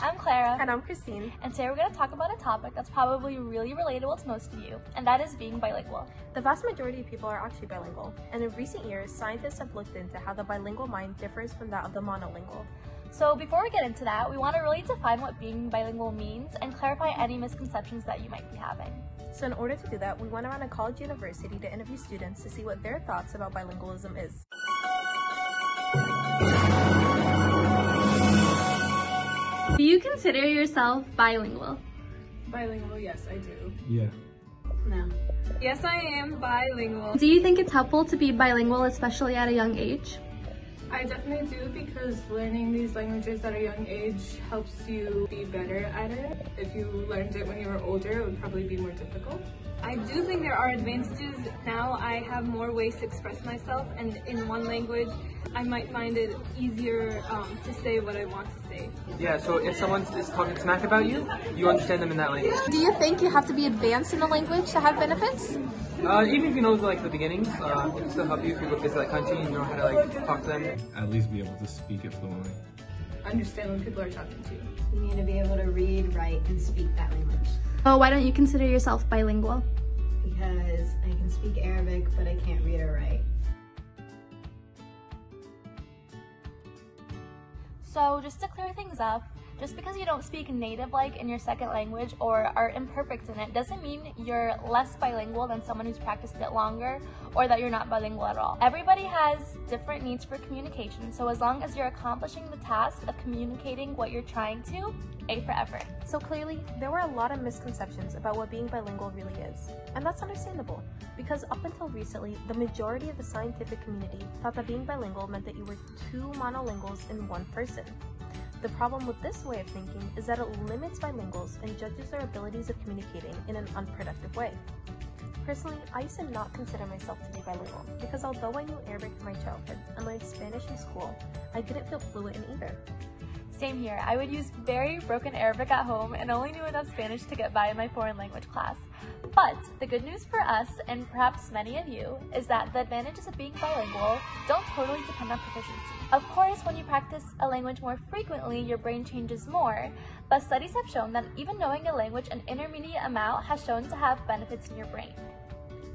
I'm Clara. And I'm Christine. And today we're going to talk about a topic that's probably really relatable to most of you, and that is being bilingual. The vast majority of people are actually bilingual, and in recent years, scientists have looked into how the bilingual mind differs from that of the monolingual. So before we get into that, we want to really define what being bilingual means and clarify any misconceptions that you might be having. So in order to do that, we went around a college university to interview students to see what their thoughts about bilingualism is. Do you consider yourself bilingual? Bilingual, yes, I do. Yeah. No. Yes, I am bilingual. Do you think it's helpful to be bilingual, especially at a young age? I definitely do, because learning these languages at a young age helps you be better at it. If you learned it when you were older, it would probably be more difficult. I do think there are advantages. Now I have more ways to express myself, and in one language I might find it easier to say what I want to say. Yeah, so if someone is talking smack about you, you understand them in that language. Do you think you have to be advanced in the language to have benefits? Even if you know like the beginnings, it can still help you if you go visit that country and you know how to like talk to them. At least be able to speak it fluently. Understand when people are talking to you. You need to be able to read, write, and speak that language. Oh, why don't you consider yourself bilingual? Because I can speak Arabic, but I can't read or write. So just to clear things up, just because you don't speak native-like in your second language or are imperfect in it doesn't mean you're less bilingual than someone who's practiced it longer, or that you're not bilingual at all. Everybody has different needs for communication, so as long as you're accomplishing the task of communicating what you're trying to, A for effort. So clearly, there were a lot of misconceptions about what being bilingual really is. And that's understandable, because up until recently, the majority of the scientific community thought that being bilingual meant that you were two monolinguals in one person. The problem with this way of thinking is that it limits bilinguals and judges their abilities of communicating in an unproductive way. Personally, I used to not consider myself to be bilingual, because although I knew Arabic from my childhood and learned Spanish in school, I didn't feel fluent in either. Same here. I would use very broken Arabic at home and only knew enough Spanish to get by in my foreign language class. But the good news for us, and perhaps many of you, is that the advantages of being bilingual don't totally depend on proficiency. Of course, when you practice a language more frequently, your brain changes more, but studies have shown that even knowing a language an intermediate amount has shown to have benefits in your brain.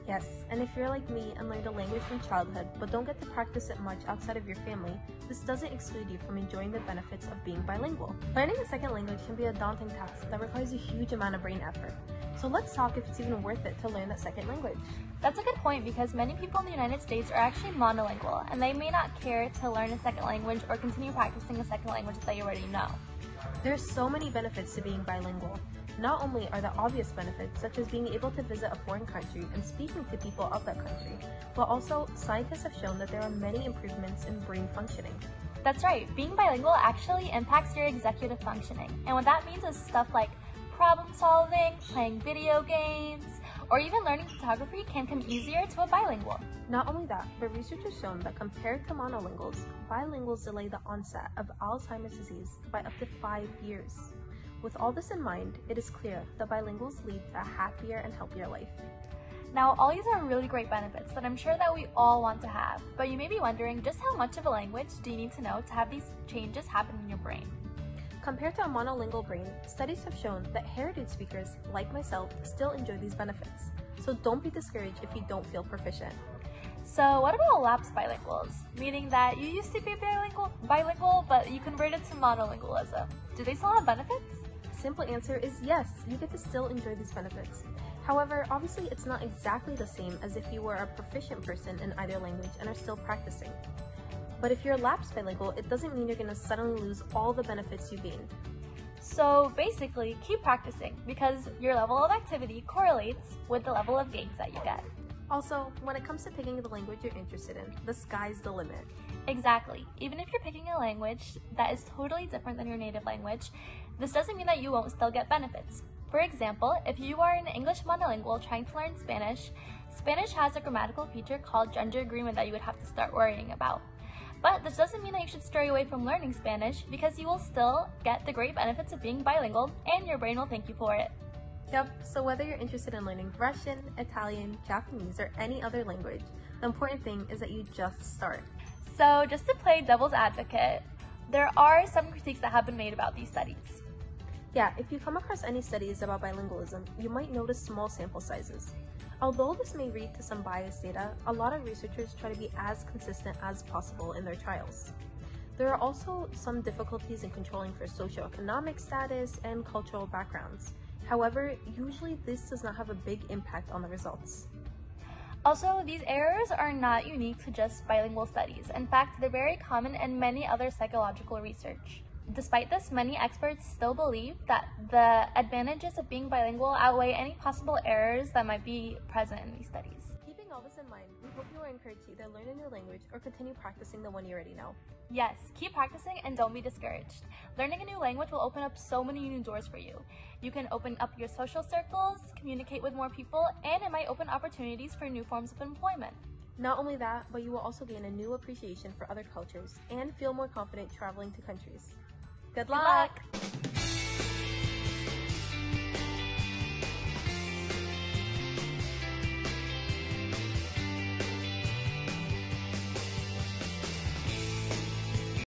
Yes, and if you're like me and learned a language from childhood but don't get to practice it much outside of your family, this doesn't exclude you from enjoying the benefits of being bilingual. Learning a second language can be a daunting task that requires a huge amount of brain effort. So let's talk if it's even worth it to learn that second language. That's a good point, because many people in the United States are actually monolingual, and they may not care to learn a second language or continue practicing a second language that they already know. There's so many benefits to being bilingual. Not only are there obvious benefits, such as being able to visit a foreign country and speaking to people of that country, but also scientists have shown that there are many improvements in brain functioning. That's right, being bilingual actually impacts your executive functioning, and what that means is stuff like problem solving, playing video games, or even learning photography can come easier to a bilingual. Not only that, but research has shown that compared to monolinguals, bilinguals delay the onset of Alzheimer's disease by up to 5 years. With all this in mind, it is clear that bilinguals lead to a happier and healthier life. Now, all these are really great benefits that I'm sure that we all want to have, but you may be wondering just how much of a language do you need to know to have these changes happen in your brain? Compared to a monolingual brain, studies have shown that heritage speakers, like myself, still enjoy these benefits. So don't be discouraged if you don't feel proficient. So what about lapsed bilinguals? Meaning that you used to be bilingual, but you converted to monolingualism. Do they still have benefits? Simple answer is yes, you get to still enjoy these benefits. However, obviously it's not exactly the same as if you were a proficient person in either language and are still practicing. But if you're lapsed bilingual, it doesn't mean you're going to suddenly lose all the benefits you gained. So basically, keep practicing, because your level of activity correlates with the level of gains that you get. Also, when it comes to picking the language you're interested in, the sky's the limit. Exactly. Even if you're picking a language that is totally different than your native language, this doesn't mean that you won't still get benefits. For example, if you are an English monolingual trying to learn Spanish, Spanish has a grammatical feature called gender agreement that you would have to start worrying about. But this doesn't mean that you should stray away from learning Spanish, because you will still get the great benefits of being bilingual, and your brain will thank you for it. Yep, so whether you're interested in learning Russian, Italian, Japanese, or any other language, the important thing is that you just start. So just to play devil's advocate, there are some critiques that have been made about these studies. Yeah, if you come across any studies about bilingualism, you might notice small sample sizes. Although this may lead to some biased data, a lot of researchers try to be as consistent as possible in their trials. There are also some difficulties in controlling for socioeconomic status and cultural backgrounds. However, usually this does not have a big impact on the results. Also, these errors are not unique to just bilingual studies. In fact, they're very common in many other psychological research. Despite this, many experts still believe that the advantages of being bilingual outweigh any possible errors that might be present in these studies. Keeping all this in mind, we hope you are encouraged to either learn a new language or continue practicing the one you already know. Yes, keep practicing and don't be discouraged. Learning a new language will open up so many new doors for you. You can open up your social circles, communicate with more people, and it might open opportunities for new forms of employment. Not only that, but you will also gain a new appreciation for other cultures and feel more confident traveling to countries. Good luck!